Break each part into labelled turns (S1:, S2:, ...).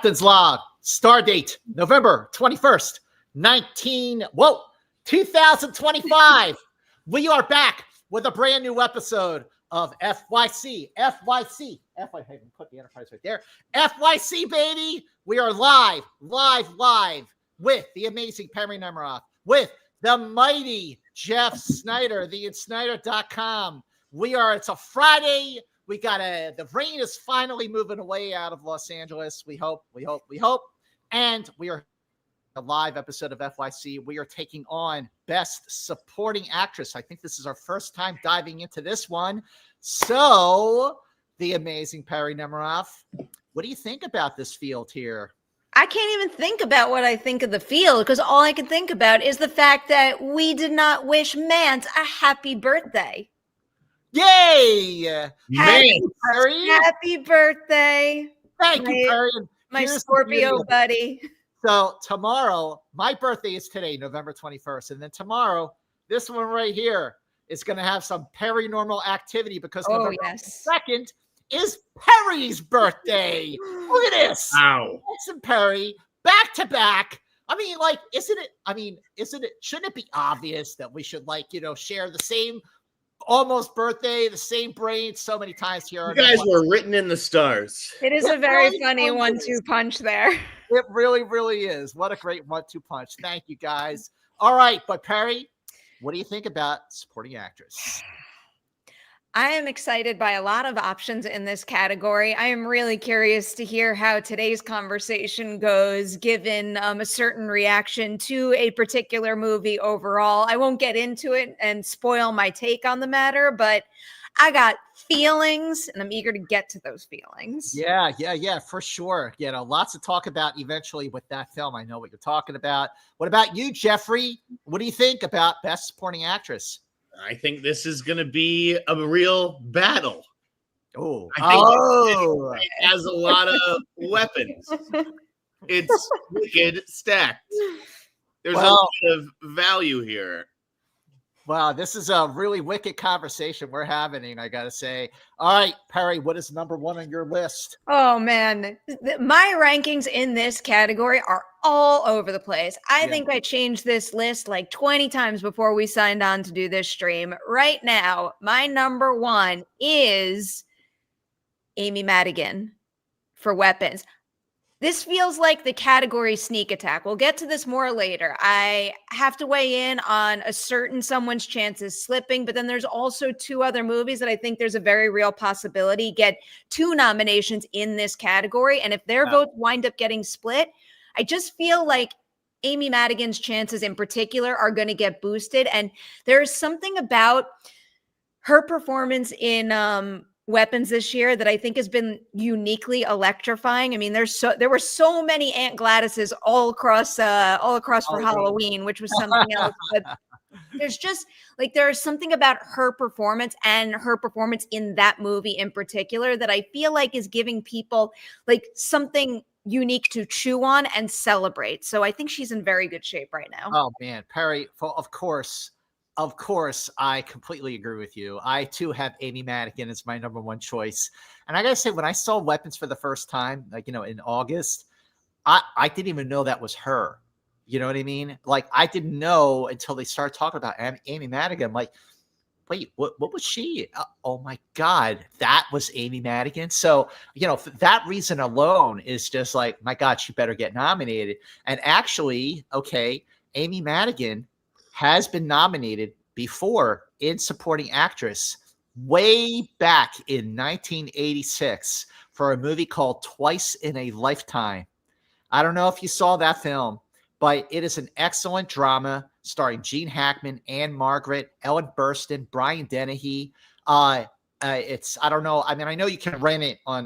S1: Captain's Log, star date, November 21st, 2025. We are back with a brand new episode of FYC. FYC. I put the Enterprise right there. FYC, baby. We are live with the amazing Perri Nemiroff, with the mighty Jeff Snyder, theinsnyder.com. It's a Friday. We got the rain is finally moving away out of Los Angeles. We hope. And we are a live episode of FYC. We are taking on Best Supporting Actress. I think this is our first time diving into this one. So, the amazing Perri Nemiroff, what do you think about this field here?
S2: I can't even think about what I think of the field, because all I can think about is the fact that we did not wish Mance a happy birthday.
S1: Yay! Perri.
S2: Happy birthday.
S1: Thank you, Perri.
S2: My Scorpio buddy.
S1: So tomorrow, my birthday is today, November 21st. And then tomorrow, this one right here is going to have some paranormal activity because November 2nd is Perri's birthday. Look at this.
S3: Wow.
S1: Listen, Perri, back to back. I mean, like, shouldn't it be obvious that we should, share the same almost birthday, the same brain so many times here?
S3: You guys were written in the stars.
S2: It is a very funny 1-2 punch there.
S1: It really, really is. What a great 1-2 punch. Thank you, guys. All right, but Perri, what do you think about supporting actress?
S2: I am excited by a lot of options in this category. I am really curious to hear how today's conversation goes, given a certain reaction to a particular movie overall. I won't get into it and spoil my take on the matter, but I got feelings, and I'm eager to get to those feelings.
S1: Yeah, for sure. Lots to talk about eventually with that film. I know what you're talking about. What about you, Jeffrey? What do you think about Best Supporting Actress?
S3: I think this is going to be a real battle.
S1: I
S3: think it has a lot of weapons. It's wicked stacked. There's a lot of value here.
S1: Wow, this is a really wicked conversation we're having, I got to say. All right, Perri, what is number one on your list?
S2: Oh, man. My rankings in this category are all over the place. I think I changed this list like 20 times before we signed on to do this stream. Right now, my number one is Amy Madigan for Weapons. This feels like the category sneak attack. We'll get to this more later. I have to weigh in on a certain someone's chances slipping, but then there's also two other movies that I think there's a very real possibility get 2 nominations in this category. And if their votes wind up getting split, I just feel like Amy Madigan's chances in particular are going to get boosted. And there's something about her performance in Weapons this year that I think has been uniquely electrifying. I mean, there were so many Aunt Gladyses all across for Halloween, which was something else. But there's something about her performance and her performance in that movie in particular that I feel like is giving people like something unique to chew on and celebrate. So I think she's in very good shape right now.
S1: Oh man, Perri, of course, I completely agree with you. I too have Amy Madigan as my number one choice. And I gotta say, when I saw Weapons for the first time, in August, I didn't even know that was her. You know what I mean? Like, I didn't know until they started talking about Amy Madigan. I'm like, wait, what was she? Oh my God, that was Amy Madigan. So, for that reason alone is just like, my God, she better get nominated. And actually, Amy Madigan has been nominated before in supporting actress way back in 1986 for a movie called Twice in a Lifetime. I don't know if you saw that film, but it is an excellent drama starring Gene Hackman, Anne Margaret, Ellen Burstyn, Brian Dennehy. I don't know. I mean, I know you can rent it on,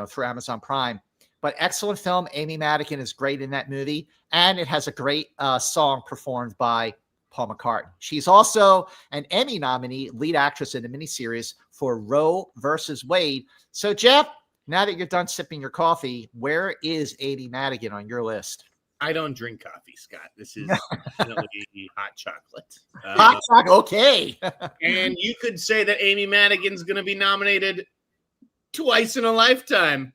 S1: through Amazon Prime, but excellent film. Amy Madigan is great in that movie. And it has a great song performed by Paul McCartney. She's also an Emmy nominee, lead actress in the miniseries for Roe versus Wade. So, Jeff, now that you're done sipping your coffee, where is Amy Madigan on your list?
S3: I don't drink coffee, Scott. This is definitely hot chocolate.
S1: Hot chocolate, okay.
S3: And you could say that Amy Madigan's going to be nominated twice in a lifetime.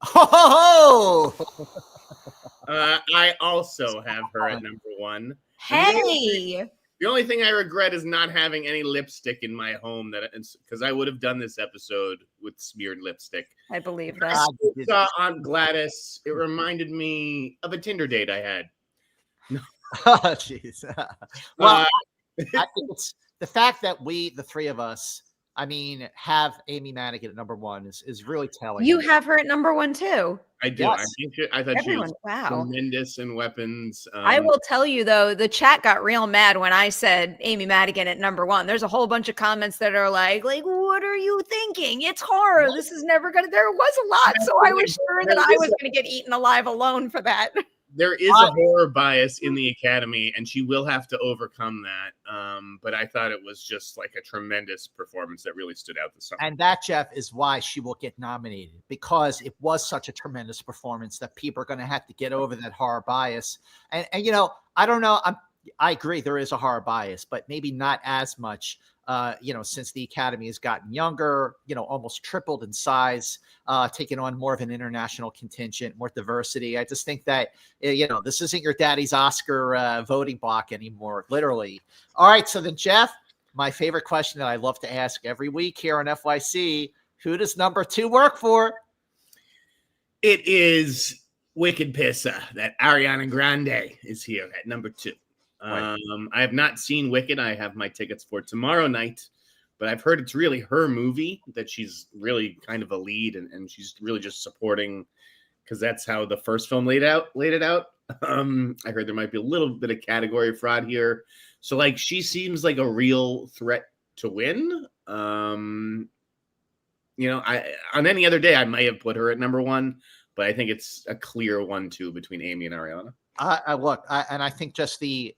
S1: Ho, ho, ho!
S3: I also have her at number 1.
S2: Hey,
S3: The only thing I regret is not having any lipstick in my home, because I would have done this episode with smeared lipstick.
S2: I believe
S3: I
S2: that.
S3: saw Aunt Gladys. It reminded me of a Tinder date I had.
S1: Oh, jeez. Well, I think it's the fact that we, the three of us, I mean, have Amy Madigan at number 1 is really telling.
S2: You have her at number 1 too.
S3: I do.
S1: Yes.
S3: I thought
S2: Everyone,
S3: she was
S2: wow.
S3: tremendous in weapons.
S2: I will tell you though, the chat got real mad when I said Amy Madigan at number 1. There's a whole bunch of comments that are like, what are you thinking? It's horror. This is never gonna. There was a lot, so I was sure that I was gonna get eaten alive alone for that.
S3: There is a horror bias in the Academy, and she will have to overcome that. But I thought it was just like a tremendous performance that really stood out this summer.
S1: And that, Jeff, is why she will get nominated, because it was such a tremendous performance that people are going to have to get over that horror bias. And you know, I don't know. I agree there is a horror bias, but maybe not as much. You know, since the Academy has gotten younger, you know, almost tripled in size, taking on more of an international contingent, more diversity. I just think that, you know, this isn't your daddy's Oscar voting block anymore, literally. All right. So then, Jeff, my favorite question that I love to ask every week here on FYC, who does number 2 work for?
S3: It is Wicked Pissa that Ariana Grande is here at number 2.
S1: Right.
S3: I have not seen Wicked. I have my tickets for tomorrow night, but I've heard it's really her movie, that she's really kind of a lead, and she's really just supporting, because that's how the first film laid it out. I heard there might be a little bit of category fraud here. So like, she seems like a real threat to win. You know, on any other day, I might have put her at number 1, but I think it's a clear 1-2 between Amy and Ariana.
S1: And I think just the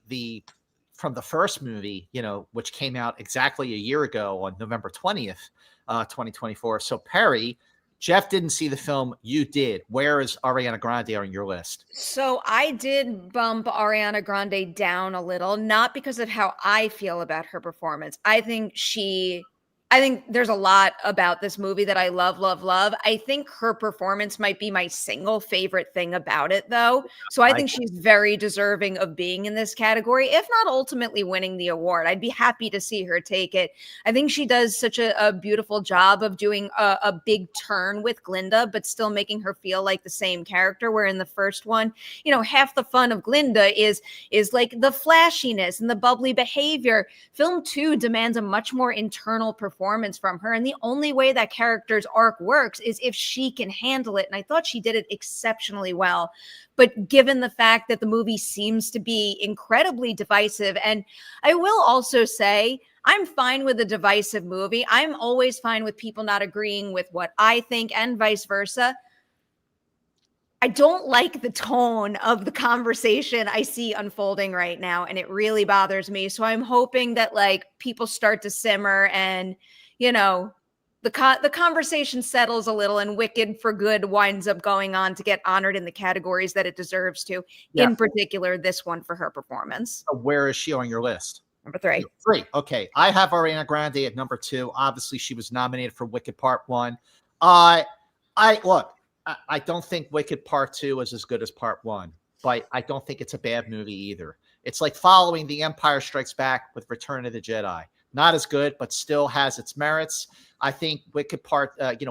S1: from the first movie, you know, which came out exactly a year ago on November 20th, 2024. So Perri, Jeff didn't see the film. You did. Where is Ariana Grande on your list?
S2: So I did bump Ariana Grande down a little, not because of how I feel about her performance. I think there's a lot about this movie that I love, love, love. I think her performance might be my single favorite thing about it, though. So I think she's very deserving of being in this category, if not ultimately winning the award. I'd be happy to see her take it. I think she does such a beautiful job of doing a big turn with Glinda, but still making her feel like the same character, where in the first one, you know, half the fun of Glinda is like the flashiness and the bubbly behavior. Film 2 demands a much more internal performance from her, and the only way that character's arc works is if she can handle it, and I thought she did it exceptionally well. But given the fact that the movie seems to be incredibly divisive, and I will also say I'm fine with a divisive movie. I'm always fine with people not agreeing with what I think, and vice versa. I don't like the tone of the conversation I see unfolding right now, and it really bothers me. So I'm hoping that like people start to simmer, and you know, the conversation settles a little, and Wicked for Good winds up going on to get honored in the categories that it deserves to. Yeah. In particular, this one for her performance.
S1: Where is she on your list?
S2: Number 3.
S1: 3. Okay, I have Ariana Grande at number 2. Obviously, she was nominated for Wicked Part 1. I don't think Wicked Part 2 is as good as Part 1, but I don't think it's a bad movie either. It's like following The Empire Strikes Back with Return of the Jedi. Not as good, but still has its merits. I think Wicked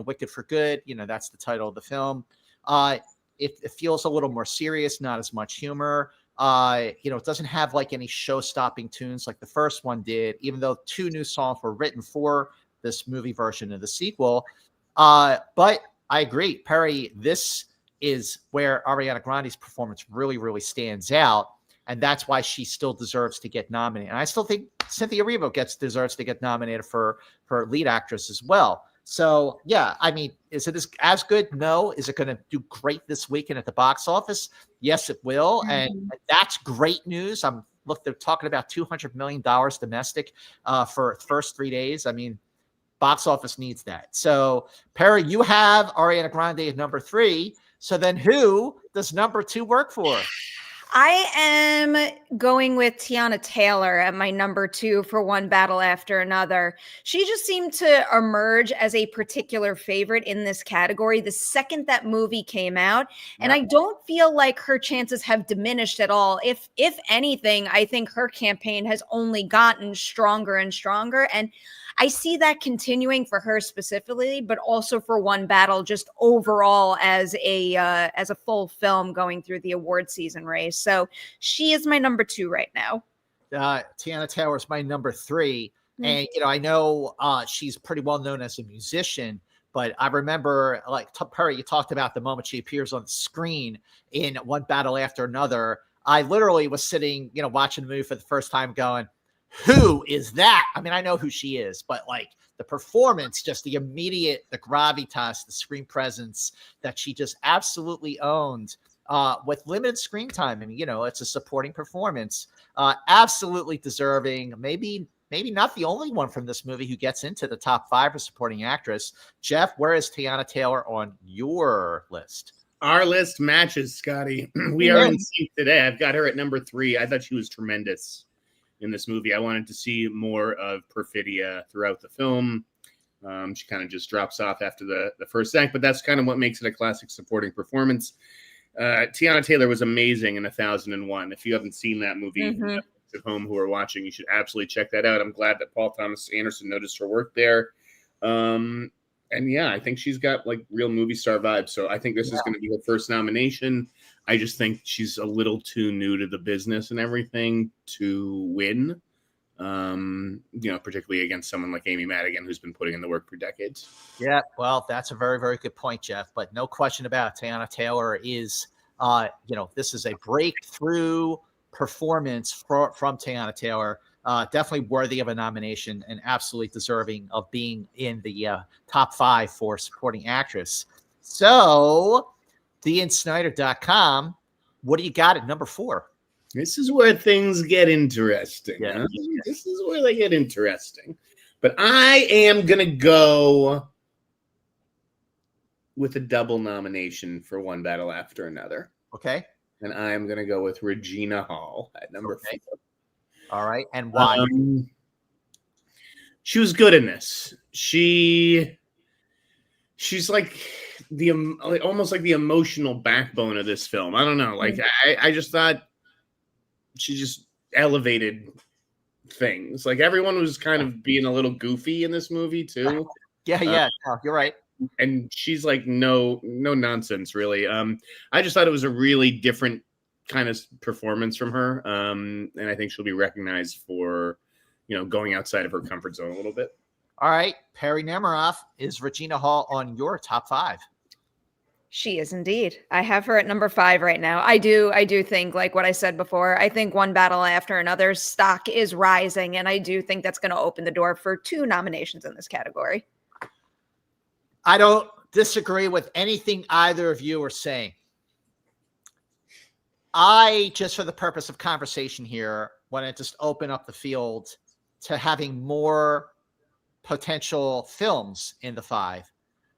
S1: Wicked for Good, you know, that's the title of the film. It feels a little more serious, not as much humor. You know, it doesn't have like any show-stopping tunes like the first one did, even though 2 new songs were written for this movie version of the sequel. But I agree, Perri, this is where Ariana Grande's performance really, really stands out. And that's why she still deserves to get nominated. And I still think Cynthia Erivo deserves to get nominated for lead actress as well. So, yeah, I mean, is it as good? No. Is it going to do great this weekend at the box office? Yes, it will. Mm-hmm. And that's great news. Look, they're talking about $200 million domestic for the first 3 days. I mean, box office needs that. So, Perri, you have Ariana Grande at number 3. So then who does number 2 work for?
S2: I am going with Teyana Taylor at my number 2 for One Battle After Another. She just seemed to emerge as a particular favorite in this category the second that movie came out. And I don't feel like her chances have diminished at all. If anything, I think her campaign has only gotten stronger and stronger. And I see that continuing for her specifically, but also for One Battle, just overall as a full film going through the award season race. So she is my number 2 right now.
S1: Teyana Taylor is my number 3, and I know she's pretty well known as a musician. But I remember, like Perri, you talked about the moment she appears on the screen in One Battle After Another. I literally was sitting, watching the movie for the first time, going, who is that? I mean, I know who she is, but like the performance, just the immediate, the gravitas, the screen presence that she just absolutely owned with limited screen time. And, it's a supporting performance. Absolutely deserving. Maybe not the only one from this movie who gets into the top 5 for supporting actress. Jeff, where is Teyana Taylor on your list?
S3: Our list matches, Scotty. We are in sync today. I've got her at number 3. I thought she was tremendous in this movie. I wanted to see more of Perfidia throughout the film. She kind of just drops off after the first act, but that's kind of what makes it a classic supporting performance. Teyana Taylor was amazing in 1001. If you haven't seen that movie at home who are watching, you should absolutely check that out. I'm glad that Paul Thomas Anderson noticed her work there. And yeah, I think she's got like real movie star vibes. So I think this is going to be her first nomination. I just think she's a little too new to the business and everything to win, particularly against someone like Amy Madigan, who's been putting in the work for decades.
S1: Yeah, well, that's a very, very good point, Jeff. But no question about it, Teyana Taylor is, this is a breakthrough performance from Teyana Taylor. Definitely worthy of a nomination and absolutely deserving of being in the top 5 for supporting actress. So, DeanSnyder.com, what do you got at number 4?
S3: This is where things get interesting.
S1: Yeah.
S3: Huh? This is where they get interesting. But I am going to go with a double nomination for One Battle After Another.
S1: Okay.
S3: And I am going to go with Regina Hall at number 4.
S1: All right. And why?
S3: She was good in this. She's like almost like the emotional backbone of this film. I don't know. Like I just thought she just elevated things. Like everyone was kind of being a little goofy in this movie too.
S1: Yeah. No, you're right.
S3: And she's like no nonsense really. I just thought it was a really different kind of performance from her. And I think she'll be recognized for, going outside of her comfort zone a little bit.
S1: All right. Perri Nemiroff, is Regina Hall on your top 5?
S2: She is indeed. I have her at number 5 right now. I do think, like what I said before, I think One Battle After Another stock is rising, and I do think that's going to open the door for 2 nominations in this category.
S1: I don't disagree with anything either of you are saying. I, just for the purpose of conversation here, want to just open up the field to having more potential films in the 5.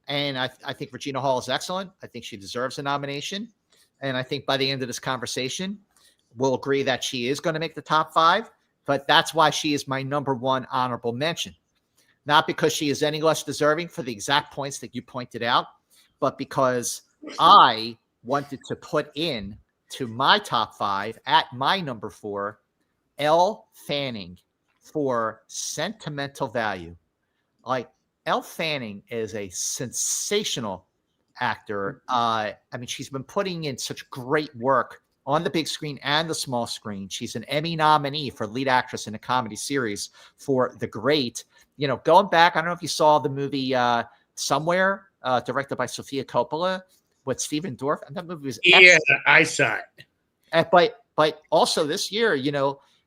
S1: And I think Regina Hall is excellent. I think she deserves a nomination. And I think by the end of this conversation, we'll agree that she is going to make the top 5. But that's why she is my number 1 honorable mention. Not because she is any less deserving for the exact points that you pointed out, but because I wanted to put in to my top 5 at my number 4, Elle Fanning for Sentimental Value. Like, Elle Fanning is a sensational actor. She's been putting in such great work on the big screen and the small screen. She's an Emmy nominee for lead actress in a comedy series for The Great. Going back, I don't know if you saw the movie Somewhere, directed by Sofia Coppola with Stephen Dorff. And that movie was excellent.
S3: Yeah, I saw it.
S1: But also this year,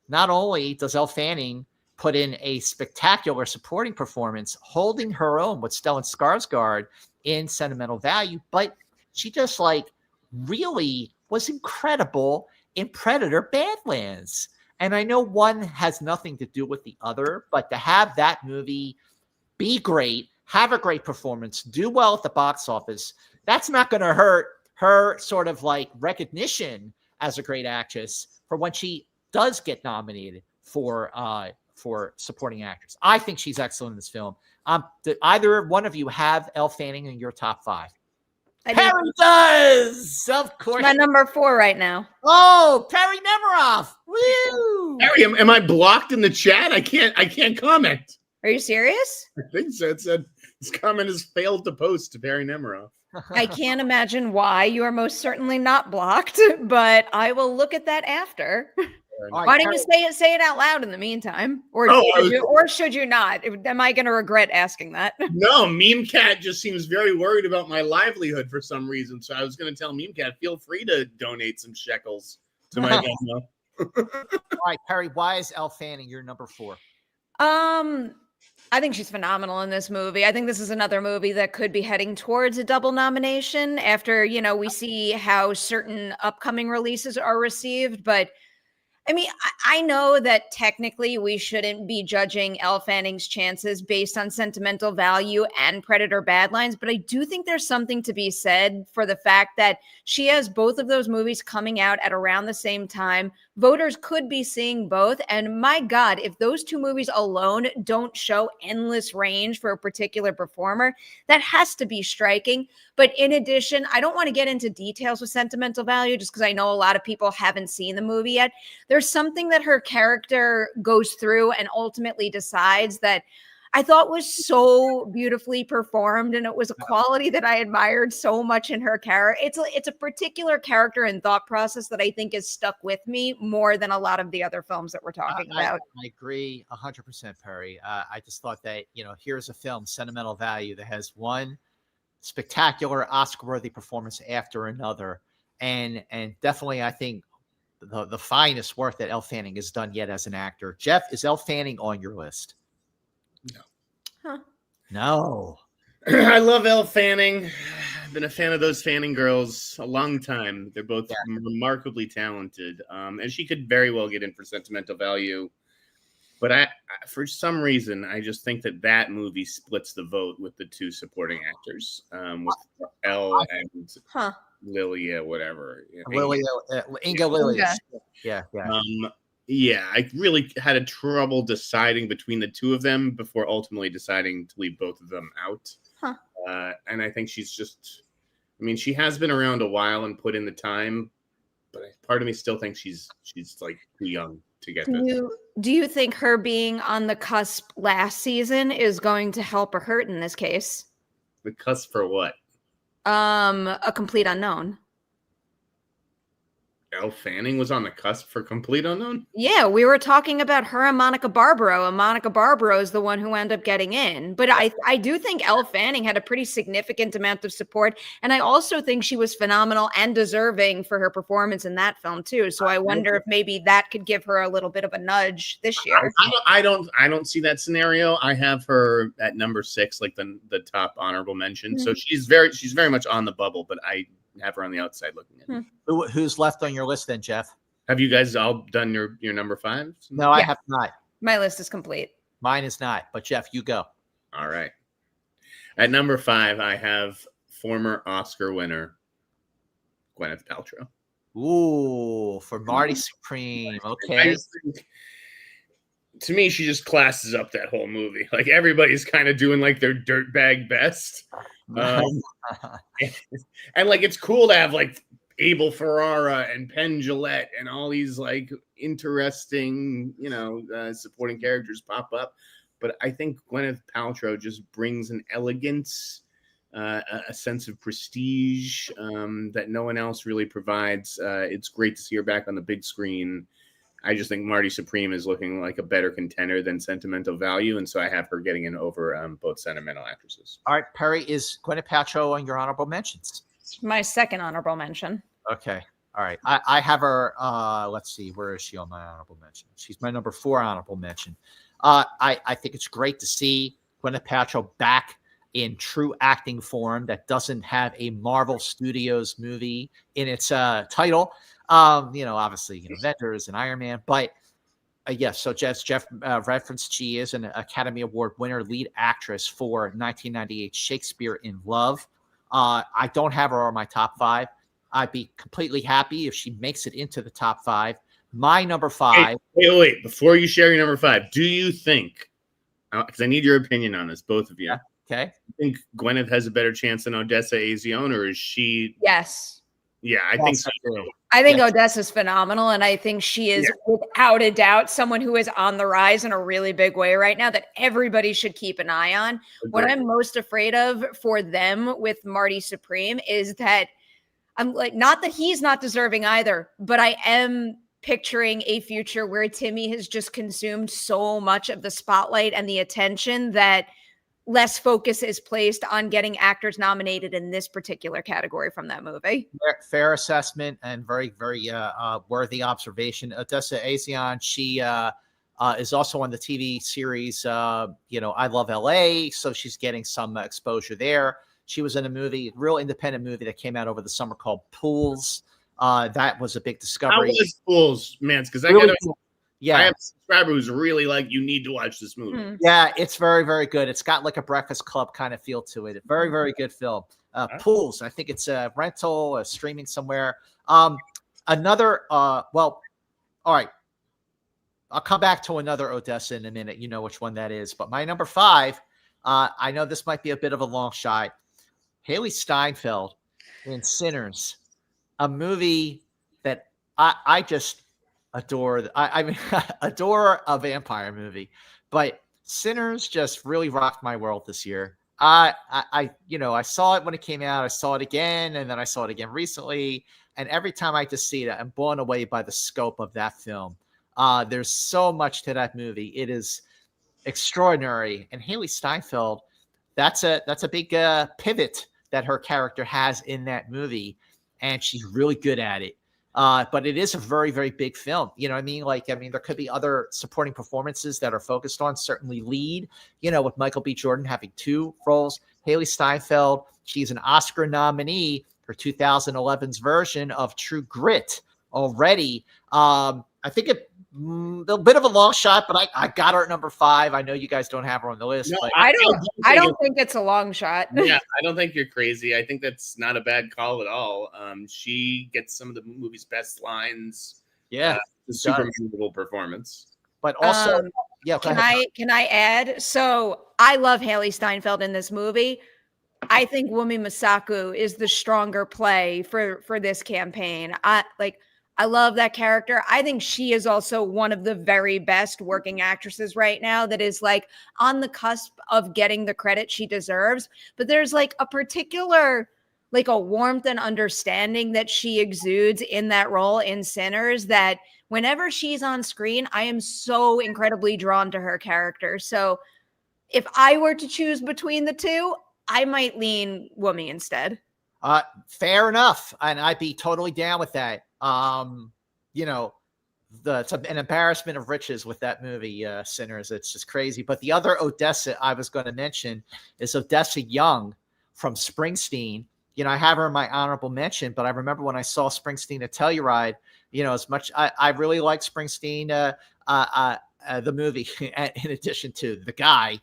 S1: not only does Elle Fanning put in a spectacular supporting performance, holding her own with Stellan Skarsgård in Sentimental Value, but she just really was incredible in Predator Badlands. And I know one has nothing to do with the other, but to have that movie be great, have a great performance, do well at the box office, that's not going to hurt her sort of recognition as a great actress for when she does get nominated for supporting actress. I think she's excellent in this film. Did either one of you have Elle Fanning in your top 5? Perri does, of course.
S2: My number 4 right now.
S1: Oh, Perri Nemiroff. Woo!
S3: Perri, am I blocked in the chat? I can't comment.
S2: Are you serious?
S3: I think so. It said this comment has failed to post to Perri Nemiroff.
S2: I can't imagine why. You are most certainly not blocked, but I will look at that after. Why don't you say it out loud in the meantime? Or should you not? Am I going to regret asking that?
S3: No, Meme Cat just seems very worried about my livelihood for some reason. So I was going to tell Meme Cat, feel free to donate some shekels to my Venmo.
S1: All right, Perri, why is Elle Fanning your number 4?
S2: I think she's phenomenal in this movie. I think this is another movie that could be heading towards a double nomination after, we see how certain upcoming releases are received. But I mean, I know that technically we shouldn't be judging Elle Fanning's chances based on Sentimental Value and Predator Badlands, but I do think there's something to be said for the fact that she has both of those movies coming out at around the same time. Voters could be seeing both, and my God, if those 2 movies alone don't show endless range for a particular performer, that has to be striking. But in addition, I don't want to get into details with Sentimental Value just because I know a lot of people haven't seen the movie yet. There's something that her character goes through and ultimately decides that I thought was so beautifully performed, and it was a quality that I admired so much in her character. It's a particular character and thought process that I think is stuck with me more than a lot of the other films that we're talking about.
S1: I agree 100%, Perri. I just thought that, here's a film, Sentimental Value, that has one spectacular Oscar-worthy performance after another, and definitely I think the finest work that Elle Fanning has done yet as an actor. Jeff, is Elle Fanning on your list?
S3: No.
S2: Huh.
S1: No.
S3: I love Elle Fanning. I've been a fan of those Fanning girls a long time. They're both remarkably talented. And she could very well get in for Sentimental Value. But I for some reason, I just think that movie splits the vote with the 2 supporting actors, with Elle and Lilia, whatever.
S1: Inga Lilleaas. Yeah.
S3: Yeah, I really had a trouble deciding between the 2 of them before ultimately deciding to leave both of them out. And I think she's just, she has been around a while and put in the time, but part of me still thinks she's like too young to get this.
S2: Do you think her being on the cusp last season is going to help or hurt in this case?
S3: The cusp for what?
S2: A Complete Unknown.
S3: Elle Fanning was on the cusp for Complete Unknown?
S2: Yeah, we were talking about her and Monica Barbaro, and Monica Barbaro is the one who ended up getting in. But I do think Elle Fanning had a pretty significant amount of support, and I also think she was phenomenal and deserving for her performance in that film too. So I wonder if maybe that could give her a little bit of a nudge this year.
S3: I don't see that scenario. I have her at number 6, like the top honorable mention. Mm-hmm. So she's very much on the bubble, but I have her on the outside looking in.
S1: Who's left on your list then, Jeff?
S3: Have you guys all done your number 5?
S1: No, I have not.
S2: My list is complete.
S1: Mine is not, but Jeff, you go.
S3: All right. At number 5, I have former Oscar winner Gwyneth Paltrow.
S1: Ooh, for Marty Supreme. Okay.
S3: To me, she just classes up that whole movie. Like, everybody's kind of doing like their dirtbag best. And like, it's cool to have like Abel Ferrara and Penn Jillette and all these like interesting, supporting characters pop up. But I think Gwyneth Paltrow just brings an elegance, a sense of prestige that no one else really provides. It's great to see her back on the big screen. I just think Marty Supreme is looking like a better contender than Sentimental Value, and so I have her getting in over both sentimental actresses. All
S1: right, Perri, is Gwyneth Paltrow on your honorable mentions?
S2: My second honorable mention.
S1: Okay, all right. I have her. Let's see, where is she on my honorable mention? She's my number 4 honorable mention. I think it's great to see Gwyneth Paltrow back in true acting form that doesn't have a Marvel Studios movie in its title. Obviously, Avengers and Iron Man, but yes. So Jeff referenced she is an Academy Award winner lead actress for 1998 Shakespeare in Love. I don't have her on my top 5. I'd be completely happy if she makes it into the top 5. My number 5.
S3: Wait. Before you share your number 5, do you think, because I need your opinion on this, both of you.
S1: Yeah. Okay.
S3: You think Gwyneth has a better chance than Odessa Azione, or is she?
S2: Yes.
S3: Yeah, I think so too.
S2: I think Odessa's phenomenal, and I think she is without a doubt someone who is on the rise in a really big way right now that everybody should keep an eye on.
S3: Agreed.
S2: What I'm most afraid of for them with Marty Supreme is that I'm like, not that he's not deserving either, but I am picturing a future where Timmy has just consumed so much of the spotlight and the attention that less focus is placed on getting actors nominated in this particular category from that movie.
S1: Fair assessment and very, very worthy observation. Odessa Azione, she is also on the TV series, I Love LA, so she's getting some exposure there. She was in a movie, real independent movie that came out over the summer called Pools. That was a big discovery.
S3: How was Pools, man? Because I have a subscriber who's really like, you need to watch this movie.
S1: Yeah, it's very, very good. It's got like a Breakfast Club kind of feel to it. Very, very good film. Pools. I think it's a rental, streaming somewhere. All right. I'll come back to another Odessa in a minute. You know which one that is. But my number 5, I know this might be a bit of a long shot. Haley Steinfeld in Sinners, a movie that I just adore. I mean, adore a vampire movie, but Sinners just really rocked my world this year. I saw it when it came out. I saw it again, and then I saw it again recently. And every time I just see it, I'm blown away by the scope of that film. There's so much to that movie. It is extraordinary. And Haley Steinfeld, that's a big pivot that her character has in that movie, and she's really good at it. But it is a very, very big film. You know what I mean? There could be other supporting performances that are focused on, certainly lead, with Michael B. Jordan having 2 roles. Haley Steinfeld, she's an Oscar nominee for 2011's version of True Grit already. I think a bit of a long shot, but I got her at number 5. I know you guys don't have her on the list.
S3: No,
S1: but
S2: I don't think it's a long shot.
S3: Yeah, I don't think you're crazy. I think that's not a bad call at all. She gets some of the movie's best lines.
S1: Yeah,
S3: it's a super memorable performance.
S1: But also,
S2: can I add? So I love Haley Steinfeld in this movie. I think Wumi Masaku is the stronger play for this campaign. I love that character. I think she is also one of the very best working actresses right now that is like on the cusp of getting the credit she deserves. But there's like a particular, like a warmth and understanding that she exudes in that role in Sinners that whenever she's on screen, I am so incredibly drawn to her character. So if I were to choose between the two, I might lean Wumi instead.
S1: Fair enough. And I'd be totally down with that. It's an embarrassment of riches with that movie, Sinners. It's just crazy. But the other Odessa I was going to mention is Odessa Young from Springsteen. I have her in my honorable mention, but I remember when I saw Springsteen at Telluride, as much I really like Springsteen, the movie, in addition to the guy,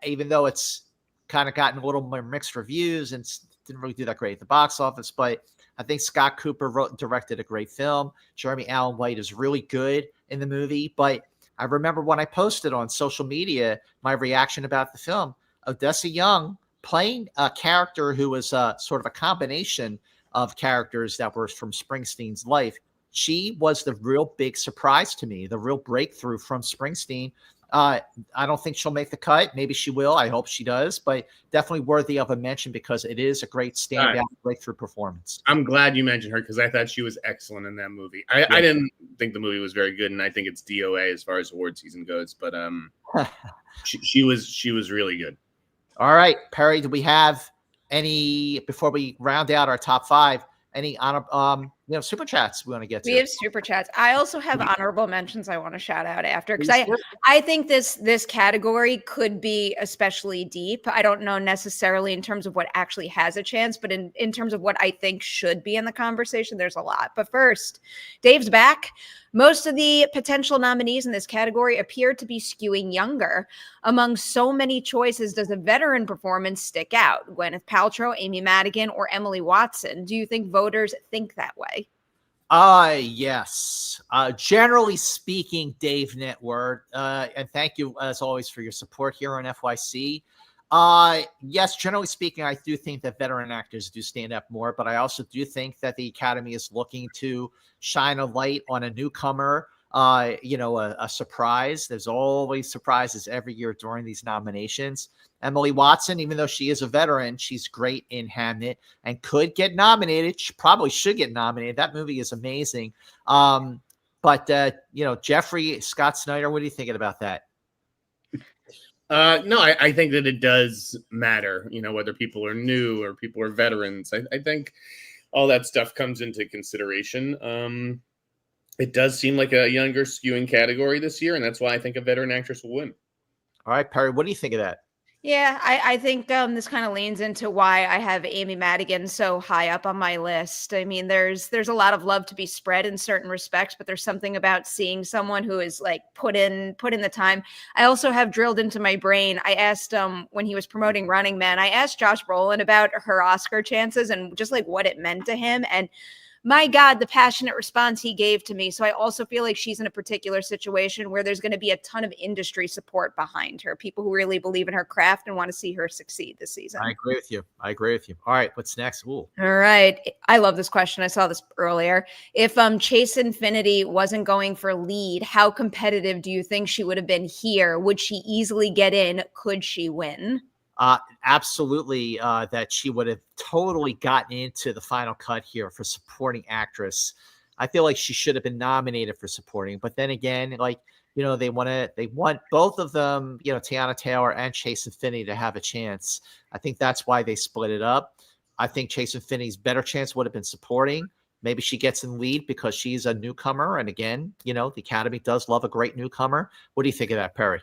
S1: even though it's kind of gotten a little more mixed reviews and didn't really do that great at the box office, but I think Scott Cooper wrote and directed a great film. Jeremy Allen White is really good in the movie, but I remember when I posted on social media my reaction about the film, Odessa Young playing a character who was sort of a combination of characters that were from Springsteen's life. She was the real big surprise to me, the real breakthrough from Springsteen. I don't think she'll make the cut. Maybe she will. I hope she does, but definitely worthy of a mention because it is a great standout breakthrough performance.
S3: I'm glad you mentioned her because I thought she was excellent in that movie. I didn't think the movie was very good, and I think it's DOA as far as award season goes, but she was really good.
S1: All right, Perri, do we have any, before we round out our top 5, any super chats we want to get to.
S2: We have super chats. I also have honorable mentions I want to shout out after, because
S1: Please do.
S2: I think this category could be especially deep. I don't know necessarily in terms of what actually has a chance, but in terms of what I think should be in the conversation, there's a lot. But first, Dave's back. Most of the potential nominees in this category appear to be skewing younger. Among so many choices, does a veteran performance stick out? Gwyneth Paltrow, Amy Madigan, or Emily Watson? Do you think voters think that way?
S1: Yes. Generally speaking, Dave Netward, and thank you as always for your support here on FYC. Yes, generally speaking, I do think that veteran actors do stand up more, but I also do think that the Academy is looking to shine a light on a newcomer, a surprise. There's always surprises every year during these nominations. Emily Watson, even though she is a veteran, she's great in Hamnet and could get nominated. She probably should get nominated. That movie is amazing. But Jeffrey Scott Snyder, what are you thinking about that?
S3: No, I think that it does matter, whether people are new or people are veterans. I think all that stuff comes into consideration. It does seem like a younger skewing category this year, and that's why I think a veteran actress will win.
S1: All right, Perri, what do you think of that?
S2: Yeah, I think this kind of leans into why I have Amy Madigan so high up on my list. I mean, there's a lot of love to be spread in certain respects, but there's something about seeing someone who is like put in the time. I also have drilled into my brain. I asked when he was promoting Running Man, I asked Josh Brolin about her Oscar chances and just like what it meant to him. And my God, the passionate response he gave to me. So I also feel like she's in a particular situation where there's going to be a ton of industry support behind her, people who really believe in her craft and want to see her succeed this season.
S1: I agree with you. All right, what's next? Ooh.
S2: All right. I love this question. I saw this earlier. If Chase Infinity wasn't going for lead, how competitive do you think she would have been here? Would she easily get in? Could she win?
S1: Absolutely, that she would have totally gotten into the final cut here for supporting actress. I feel like she should have been nominated for supporting, but then again, they want both of them, Teyana Taylor and Chase Infinity to have a chance. I think that's why they split it up. I think Chase Infinity's better chance would have been supporting. Maybe she gets in lead because she's a newcomer, and again, the Academy does love a great newcomer. What do you think of that, Perri?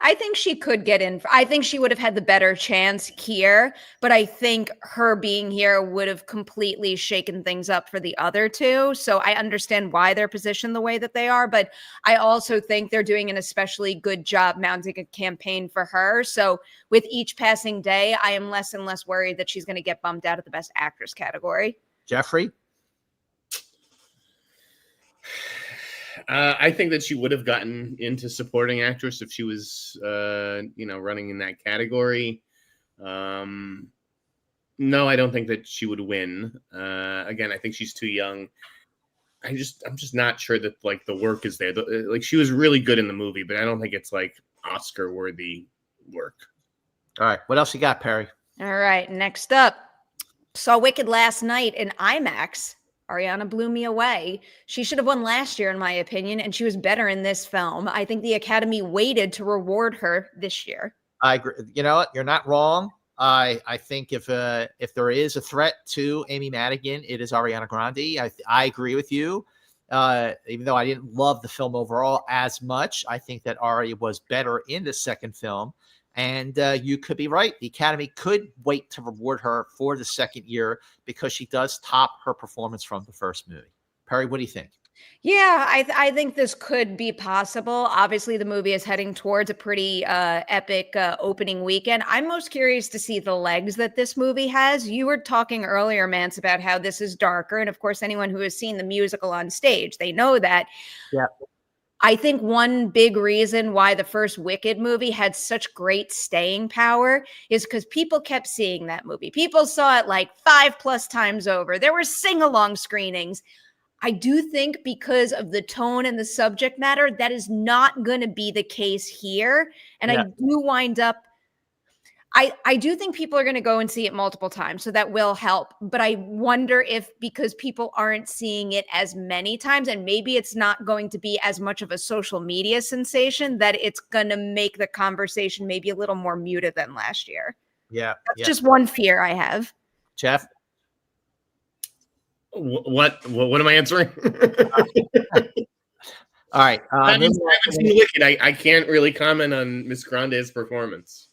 S2: I think she could get in. I think she would have had the better chance here, but I think her being here would have completely shaken things up for the other two. So I understand why they're positioned the way that they are, but I also think they're doing an especially good job mounting a campaign for her. So with each passing day, I am less and less worried that she's going to get bumped out of the Best Actress category.
S1: Jeffrey?
S3: I think that she would have gotten into supporting actress if she was, running in that category. No, I don't think that she would win. Again, I think she's too young. I'm just not sure that the work is there. She was really good in the movie, but I don't think it's Oscar worthy work.
S1: All right, what else you got, Perri?
S2: All right, next up, saw Wicked last night in IMAX. Ariana blew me away. She should have won last year, in my opinion, and she was better in this film. I think the Academy waited to reward her this year.
S1: I agree. You know what? You're not wrong. I think if there is a threat to Amy Madigan, it is Ariana Grande. I agree with you. Even though I didn't love the film overall as much, I think that Ari was better in the second film. And you could be right. The Academy could wait to reward her for the second year because she does top her performance from the first movie. Perri, what do you think?
S2: Yeah, I think this could be possible. Obviously, the movie is heading towards a pretty epic opening weekend. I'm most curious to see the legs that this movie has. You were talking earlier, Mance, about how this is darker. And of course, anyone who has seen the musical on stage, they know that.
S1: Yeah.
S2: I think one big reason why the first Wicked movie had such great staying power is because people kept seeing that movie. People saw it 5+ times over. There were sing-along screenings. I do think because of the tone and the subject matter, that is not going to be the case here. And I do wind up I do think people are going to go and see it multiple times, so that will help. But I wonder if because people aren't seeing it as many times, and maybe it's not going to be as much of a social media sensation, that it's going to make the conversation maybe a little more muted than last year.
S1: Yeah.
S2: That's just one fear I have.
S1: Jeff?
S3: What am I answering?
S1: All right.
S3: I haven't seen Wicked. I can't really comment on Miss Grande's performance.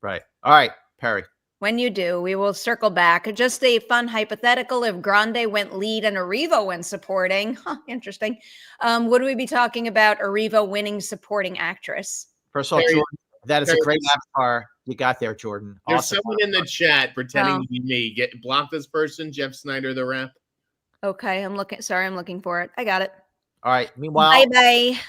S1: Right. All right, Perri.
S2: When you do, we will circle back. Just a fun hypothetical: if Grande went lead and Arrivo went supporting, interesting. Would we be talking about Arrivo winning supporting actress?
S1: First of all, Jordan, that is a great avatar you got there, Jordan.
S3: There's
S1: awesome
S3: someone in the chat pretending to be me. Block this person, Jeff Snyder, the rep.
S2: Okay, I'm looking for it. I got it.
S1: All right. Meanwhile,
S2: bye.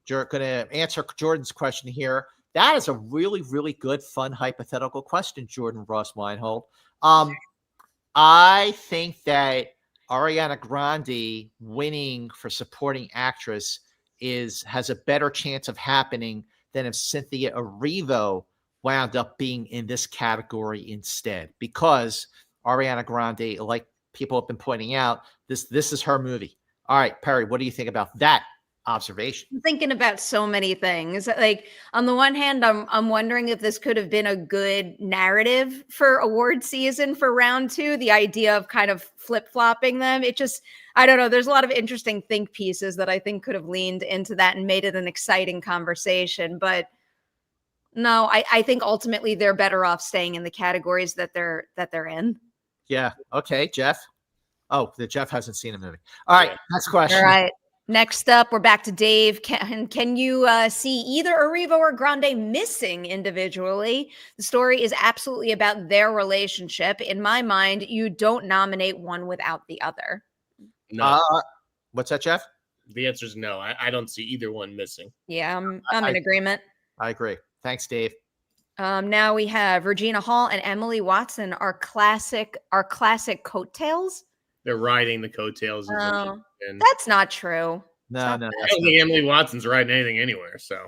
S1: You're going to answer Jordan's question here. That is a really, really good, fun, hypothetical question, Jordan Ross Weinhold. I think that Ariana Grande winning for supporting actress has a better chance of happening than if Cynthia Erivo wound up being in this category instead, because Ariana Grande, like people have been pointing out, this is her movie. All right, Perri, what do you think about that observation?
S2: I'm thinking about so many things. Like, on the one hand, I'm wondering if this could have been a good narrative for award season for round 2. The idea of kind of flip-flopping them. I don't know. There's a lot of interesting think pieces that I think could have leaned into that and made it an exciting conversation. But no, I think ultimately they're better off staying in the categories that they're in.
S1: Yeah. Okay, Jeff. Oh, the Jeff hasn't seen a movie. All right, next question.
S2: All right. Next up, we're back to Dave. Can you see either Erivo or Grande missing individually? The story is absolutely about their relationship. In my mind, you don't nominate one without the other.
S3: No.
S1: What's that, Jeff?
S3: The answer is no. I don't see either one missing.
S2: Yeah, I'm in agreement.
S1: I agree. Thanks, Dave.
S2: Now we have Regina Hall and Emily Watson, our classic coattails.
S3: They're riding the coattails.
S2: That's not true.
S1: No.
S3: I don't think Emily Watson's riding anything anywhere. So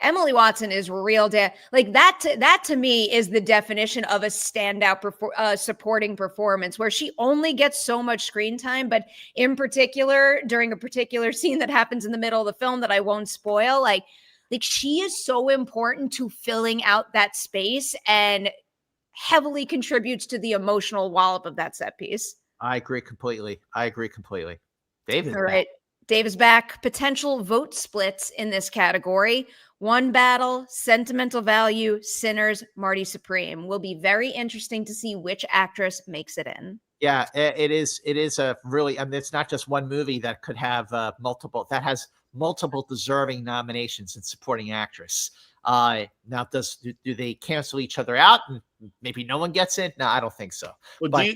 S2: Emily Watson is real. Like that to me is the definition of a standout supporting performance, where she only gets so much screen time, but in particular during a particular scene that happens in the middle of the film that I won't spoil, like she is so important to filling out that space and heavily contributes to the emotional wallop of that set piece.
S1: I agree completely. Dave is
S2: all right. Dave is back. Potential vote splits in this category: One Battle, Sentimental Value, Sinners, Marty Supreme. Will be very interesting to see which actress makes it in.
S1: Yeah, it is. It is a really. I mean, it's not just one movie that could have multiple. That has multiple deserving nominations in supporting actress. Now, do they cancel each other out and maybe no one gets it? No, I don't think so.
S3: Well, do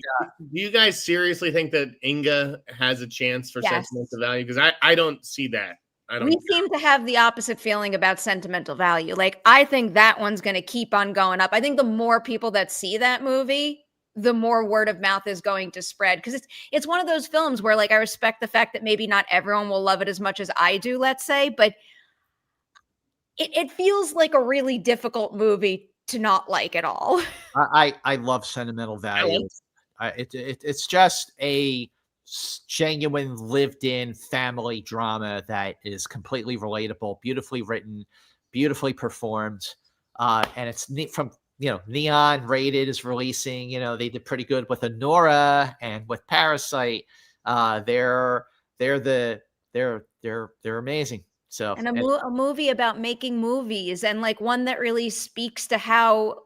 S3: you guys seriously think that Inga has a chance for Sentimental Value? Because I don't see that. We
S2: seem to have the opposite feeling about Sentimental Value. Like, I think that one's going to keep on going up. I think the more people that see that movie, the more word of mouth is going to spread, because it's one of those films where, like, I respect the fact that maybe not everyone will love it as much as I do, let's say, but it feels like a really difficult movie to not like at all.
S1: I love Sentimental Value. It's just a genuine lived-in family drama that is completely relatable, beautifully written, beautifully performed, and it's from Neon Rated is releasing. They did pretty good with Anora and with Parasite. They're amazing. So,
S2: and a movie about making movies, and like one that really speaks to how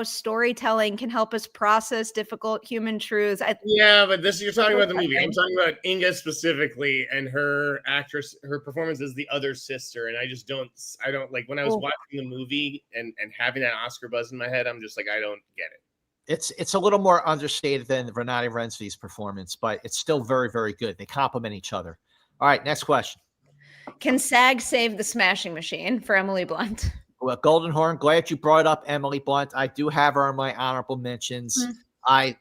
S2: storytelling can help us process difficult human truths.
S3: But you're talking about the movie. I'm talking about Inga specifically, and her performance as the other sister. And I don't like, when I was watching the movie and having that Oscar buzz in my head, I'm just like, I don't get it.
S1: It's a little more understated than Renate Rensley's performance, but it's still very, very good. They complement each other. All right, next question.
S2: Can SAG save the Smashing Machine for Emily Blunt?
S1: Well, Golden Horn, glad you brought up Emily Blunt. I do have her in my honorable mentions. I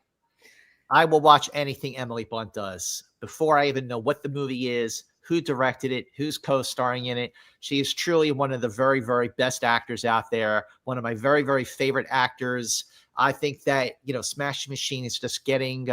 S1: will watch anything Emily Blunt does before I even know what the movie is, who directed it, who's co-starring in it. She is truly one of the very, very best actors out there. One of my very, very favorite actors. I think that, Smashing Machine is just getting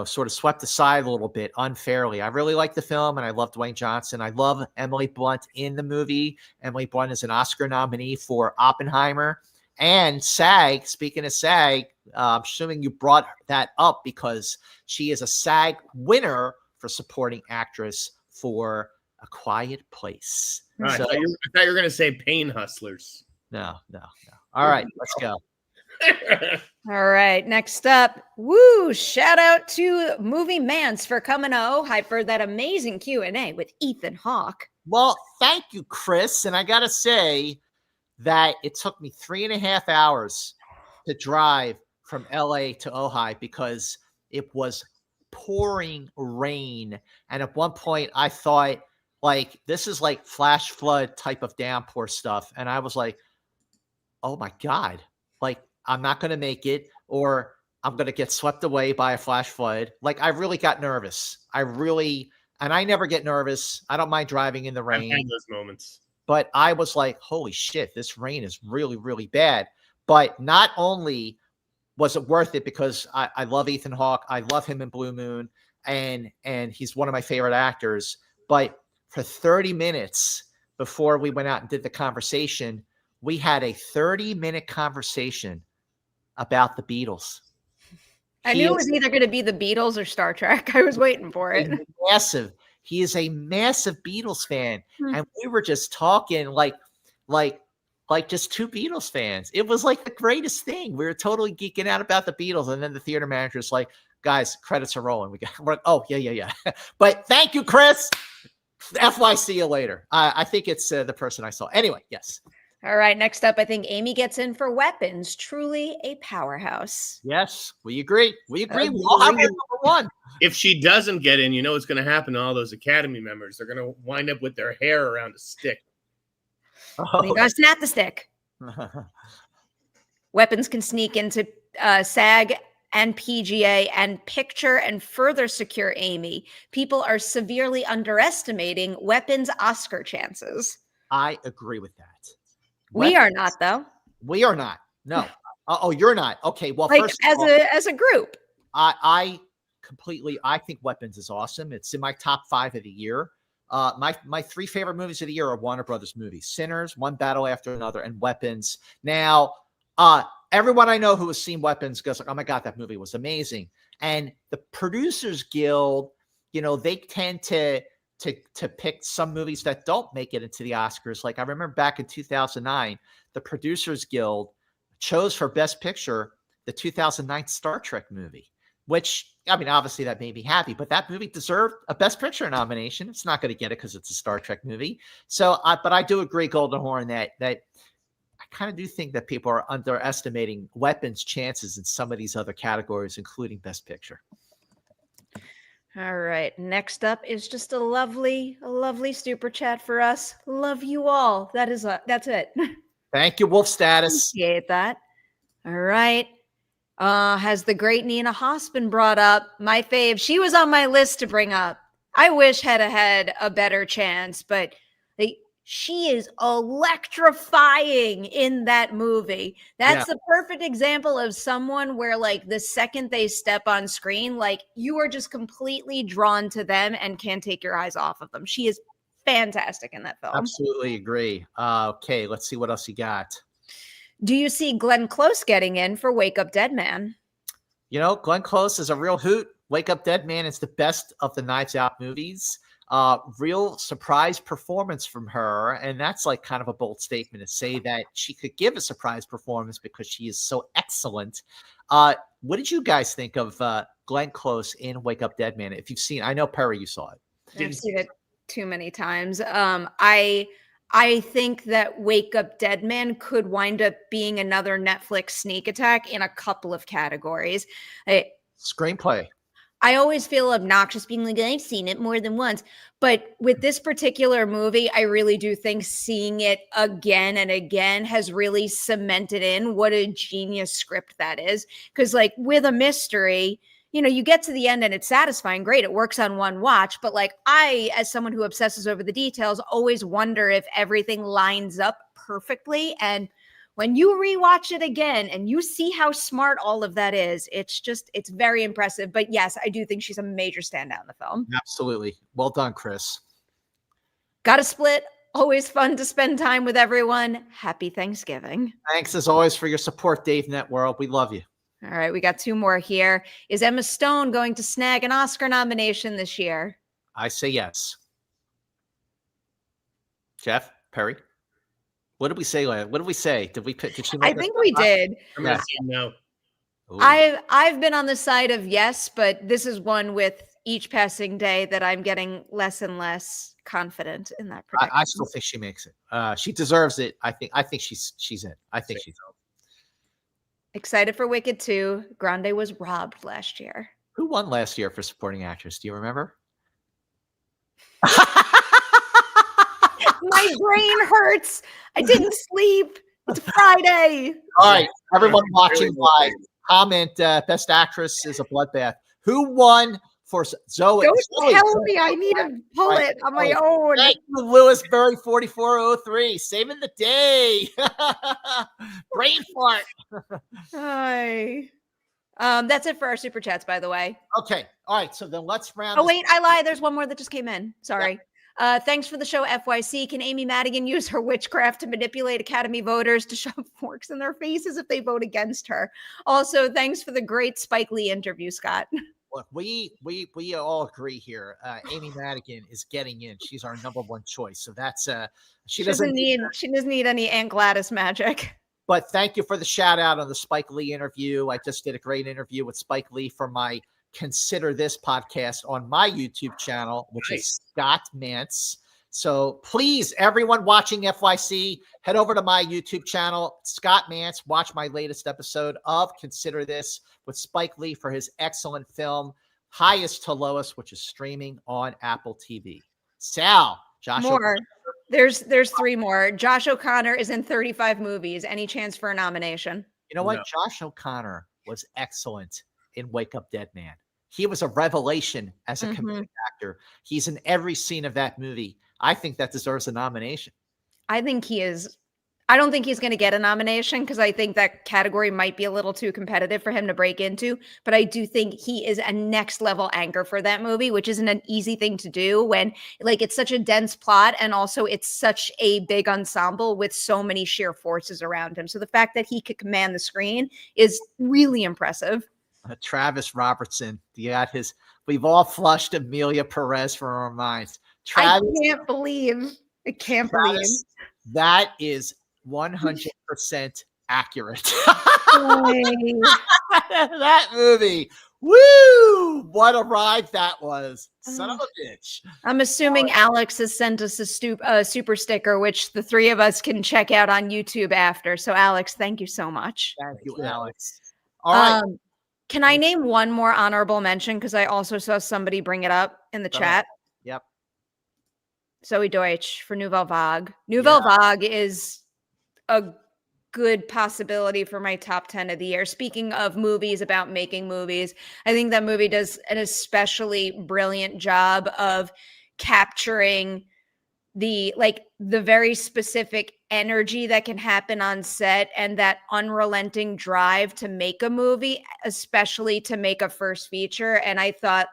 S1: sort of swept aside a little bit unfairly. I really like the film, and I love Dwayne Johnson. I love Emily Blunt in the movie. Emily Blunt is an Oscar nominee for Oppenheimer. And SAG, speaking of SAG, I'm assuming you brought that up because she is a SAG winner for supporting actress for A Quiet Place.
S3: I thought you were going to say Pain Hustlers.
S1: No. All right, let's go.
S2: All right, next up, woo! Shout out to Movie Mance for coming for that amazing Q&A with Ethan Hawke.
S1: Well, thank you, Chris. And I gotta say that it took me 3.5 hours to drive from LA to Ojai because it was pouring rain. And at one point, I thought, like, this is like flash flood type of downpour stuff. And I was like, oh my God, like, I'm not going to make it, or I'm going to get swept away by a flash flood. Like, I really got nervous. And I never get nervous. I don't mind driving in the rain.
S3: I've had those moments.
S1: But I was like, holy shit, this rain is really, really bad. But not only was it worth it because I love Ethan Hawke. I love him in Blue Moon, and he's one of my favorite actors. But for 30 minutes before we went out and did the conversation, we had a 30-minute conversation about the Beatles.
S2: I knew it was either going to be the Beatles or Star Trek. I was waiting for it.
S1: He is a massive Beatles fan. And we were just talking like just two Beatles fans. It was like the greatest thing. We were totally geeking out about the Beatles. And then the theater manager's like, guys, credits are rolling. We're like, oh, yeah. But thank you, Chris. FY, see you later. I think it's the person I saw. Anyway, yes.
S2: All right, next up, I think Amy gets in for Weapons. Truly a powerhouse.
S1: Yes, we agree. We all have number one.
S3: If she doesn't get in, you know what's going to happen to all those Academy members. They're going to wind up with their hair around a stick.
S2: Oh. You got to snap the stick. Weapons can sneak into SAG and PGA and picture and further secure Amy. People are severely underestimating Weapons' Oscar chances.
S1: I agree with that.
S2: We are not, though.
S1: We are not. No. Oh, you're not. Okay. Well,
S2: like,
S1: first
S2: as a group,
S1: I think Weapons is awesome. It's in my top 5 of the year. My 3 favorite movies of the year are Warner Brothers movies: Sinners, One Battle After Another, and Weapons. Now, everyone I know who has seen Weapons goes like, "Oh my God, that movie was amazing." And the Producers Guild, they tend to pick some movies that don't make it into the Oscars. Like I remember back in 2009, the Producers Guild chose for Best Picture the 2009 Star Trek movie, which, I mean, obviously that made me happy, but that movie deserved a Best Picture nomination. It's not going to get it because it's a Star Trek movie. So, but I do agree, Golden Horn, that I kind of do think that people are underestimating Weapons' chances in some of these other categories, including Best Picture.
S2: All right. Next up is just a lovely super chat for us. Love you all. That's it.
S1: Thank you, Wolf Status.
S2: Appreciate that. All right. Has the great Nina Hoss been brought up? My fave. She was on my list to bring up. I wish Hedda had a better chance, but she is electrifying in that movie. That's the perfect example of someone where, like, the second they step on screen, like, you are just completely drawn to them and can't take your eyes off of them. She is fantastic in that film.
S1: Absolutely agree. Okay, let's see what else you got.
S2: Do you see Glenn Close getting in for Wake Up Dead Man?
S1: Glenn Close is a real hoot. Wake Up Dead Man is the best of the Knives Out movies. Real surprise performance from her. And that's like kind of a bold statement to say that she could give a surprise performance because she is so excellent. What did you guys think of Glenn Close in Wake Up Dead Man? If you've seen, I know, Perri, you saw it.
S2: I've seen it too many times. I think that Wake Up Dead Man could wind up being another Netflix sneak attack in a couple of categories.
S1: Screenplay.
S2: I always feel obnoxious being like, I've seen it more than once. But with this particular movie, I really do think seeing it again and again has really cemented in what a genius script that is. Because, like, with a mystery, you get to the end and it's satisfying. Great. It works on one watch. But, like, I, as someone who obsesses over the details, always wonder if everything lines up perfectly. And when you rewatch it again and you see how smart all of that is, it's very impressive. But yes, I do think she's a major standout in the film.
S1: Absolutely. Well done, Chris.
S2: Got to split Always fun to spend time with everyone. Happy Thanksgiving.
S1: Thanks as always for your support, Dave Networld. We love you.
S2: All right, we got 2 more here. Is Emma Stone going to snag an Oscar nomination this year?
S1: I say yes. Jeff, Perri, what did we say? What did we say? Did we pick? Did she?
S2: I think we did.
S3: I'm going to say no.
S1: Ooh.
S2: I've been on the side of yes, but this is one with each passing day that I'm getting less and less confident in that prediction.
S1: I still think she makes it. She deserves it. I think she's in. I think she's in.
S2: Excited for Wicked 2. Grande was robbed last year.
S1: Who won last year for supporting actress? Do you remember?
S2: My brain hurts. I didn't sleep. It's Friday.
S1: All right, everyone watching live, comment best actress is a bloodbath. Who won for Zoe?
S2: Don't tell me I need to pull it on my own.
S1: Thank you, Lewisburg 4403, saving the day. Brain fart.
S2: Hi. That's it for our super chats, by the way.
S1: Okay, all right. So then let's round.
S2: Oh wait, I lied. There's one more that just came in. Sorry. Thanks for the show, FYC. Can Amy Madigan use her witchcraft to manipulate Academy voters to shove forks in their faces if they vote against her? Also, thanks for the great Spike Lee interview, Scott.
S1: Look, we all agree here. Amy Madigan is getting in. She's our number one choice. So that's she doesn't
S2: need any Aunt Gladys magic.
S1: But thank you for the shout out on the Spike Lee interview. I just did a great interview with Spike Lee for my Consider This podcast on my YouTube channel, which is Scott Mantz. So please, everyone watching FYC, head over to my YouTube channel, Scott Mantz. Watch my latest episode of Consider This with Spike Lee for his excellent film, Highest to Lowest, which is streaming on Apple TV. Sal, Josh.
S2: More. There's 3 more. Josh O'Connor is in 35 movies. Any chance for a nomination?
S1: You know what? No. Josh O'Connor was excellent in Wake Up Dead Man. He was a revelation as a comedic actor. He's in every scene of that movie. I think that deserves a nomination.
S2: I think he is. I don't think he's going to get a nomination because I think that category might be a little too competitive for him to break into. But I do think he is a next level anchor for that movie, which isn't an easy thing to do when it's such a dense plot. And also it's such a big ensemble with so many sheer forces around him. So the fact that he could command the screen is really impressive.
S1: Travis Robertson, we've all flushed Amelia Perez from our minds.
S2: I can't believe
S1: that is 100% accurate. That movie, woo! What a ride that was, son of a bitch.
S2: I'm assuming Alex has sent us a super sticker, which the 3 of us can check out on YouTube after. So, Alex, thank you so much.
S1: Thank you, Alex. All right.
S2: Can I name one more honorable mention? Because I also saw somebody bring it up in the chat.
S1: Yep.
S2: Zoe Deutsch for Nouvelle Vague. Nouvelle Vague is a good possibility for my top 10 of the year. Speaking of movies about making movies, I think that movie does an especially brilliant job of capturing the very specific energy that can happen on set and that unrelenting drive to make a movie, especially to make a first feature. And I thought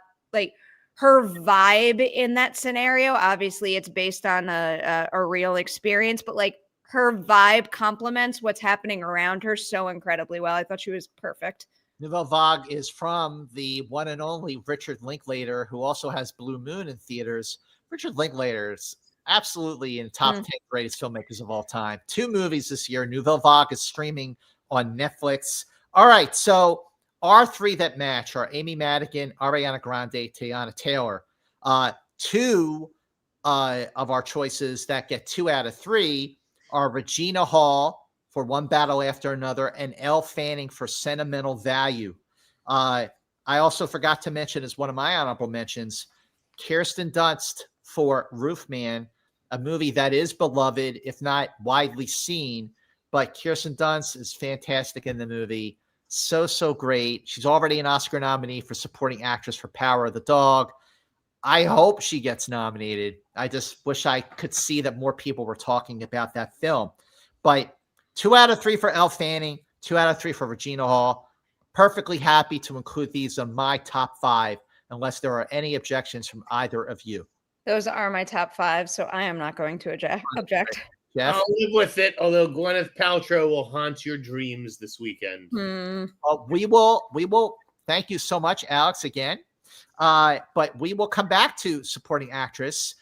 S2: her vibe in that scenario, obviously it's based on a real experience, but her vibe complements what's happening around her so incredibly well. I thought she was perfect.
S1: Nouvelle Vague is from the one and only Richard Linklater, who also has Blue Moon in theaters. Richard Linklater's absolutely in top 10 greatest filmmakers of all time. 2 movies this year. Nouvelle Vague is streaming on Netflix. All right, so our 3 that match are Amy Madigan, Ariana Grande, Teyana Taylor. 2 of our choices that get 2 out of 3 are Regina Hall for One Battle After Another and Elle Fanning for Sentimental Value. I also forgot to mention as one of my honorable mentions, Kirsten Dunst for Roofman, a movie that is beloved, if not widely seen, but Kirsten Dunst is fantastic in the movie. So great. She's already an Oscar nominee for supporting actress for Power of the Dog. I hope she gets nominated. I just wish I could see that more people were talking about that film. But 2 out of 3 for Elle Fanning, 2 out of 3 for Regina Hall. Perfectly happy to include these on my top 5, unless there are any objections from either of you.
S2: Those are my top 5, so I am not going to object.
S1: Jeff?
S3: I'll live with it, although Gwyneth Paltrow will haunt your dreams this weekend.
S1: We will. Thank you so much, Alex, again. But we will come back to supporting actress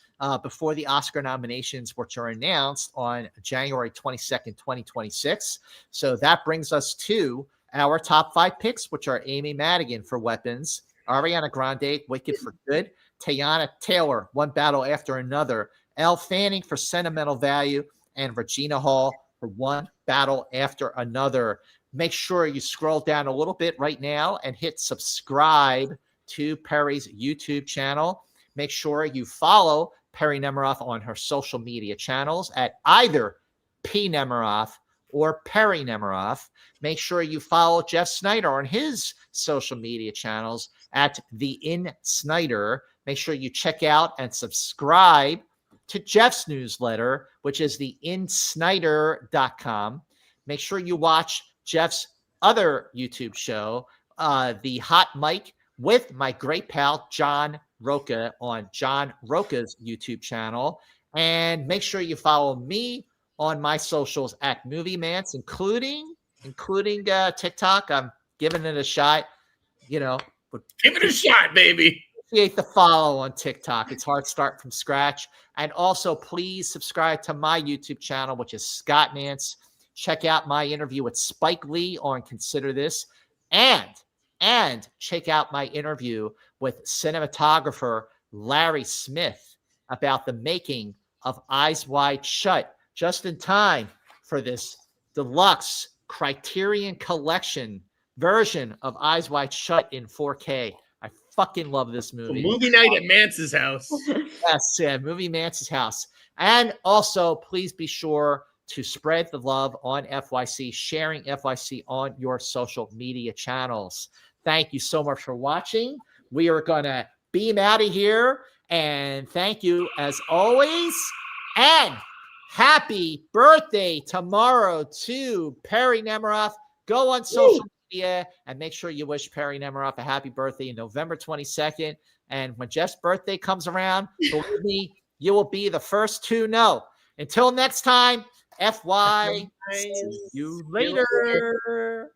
S1: before the Oscar nominations, which are announced on January 22nd, 2026. So that brings us to our top 5 picks, which are Amy Madigan for Weapons, Ariana Grande, Wicked for Good, Teyana Taylor, One Battle After Another, Elle Fanning for Sentimental Value, and Regina Hall for One Battle After Another. Make sure you scroll down a little bit right now and hit subscribe to Perri's YouTube channel. Make sure you follow Perri Nemiroff on her social media channels at either P Nemiroff or Perri Nemiroff. Make sure you follow Jeff Snyder on his social media channels at The In Snyder. Make sure you check out and subscribe to Jeff's newsletter, which is theinsnyder.com. Make sure you watch Jeff's other YouTube show, The Hot Mic, with my great pal, John Roca, on John Roca's YouTube channel. And make sure you follow me on my socials at Movie Mance, including TikTok. I'm giving it a shot. Give
S3: it a shot, baby.
S1: Appreciate the follow on TikTok. It's hard to start from scratch. And also, please subscribe to my YouTube channel, which is Scott Nance. Check out my interview with Spike Lee on Consider This, and check out my interview with cinematographer Larry Smith about the making of Eyes Wide Shut, just in time for this deluxe Criterion Collection version of Eyes Wide Shut in 4K. I fucking love this movie.
S3: Movie night at Mance's house.
S1: Yes, yeah, Movie Mance's house. And also, please be sure to spread the love on FYC, sharing FYC on your social media channels. Thank you so much for watching. We are going to beam out of here. And thank you as always. And happy birthday tomorrow to Perri Nemiroff. Go on social media and make sure you wish Perri Nemiroff a happy birthday on November 22nd. And when Jeff's birthday comes around, believe me, you will be the first to know. Until next time, FY. See you later.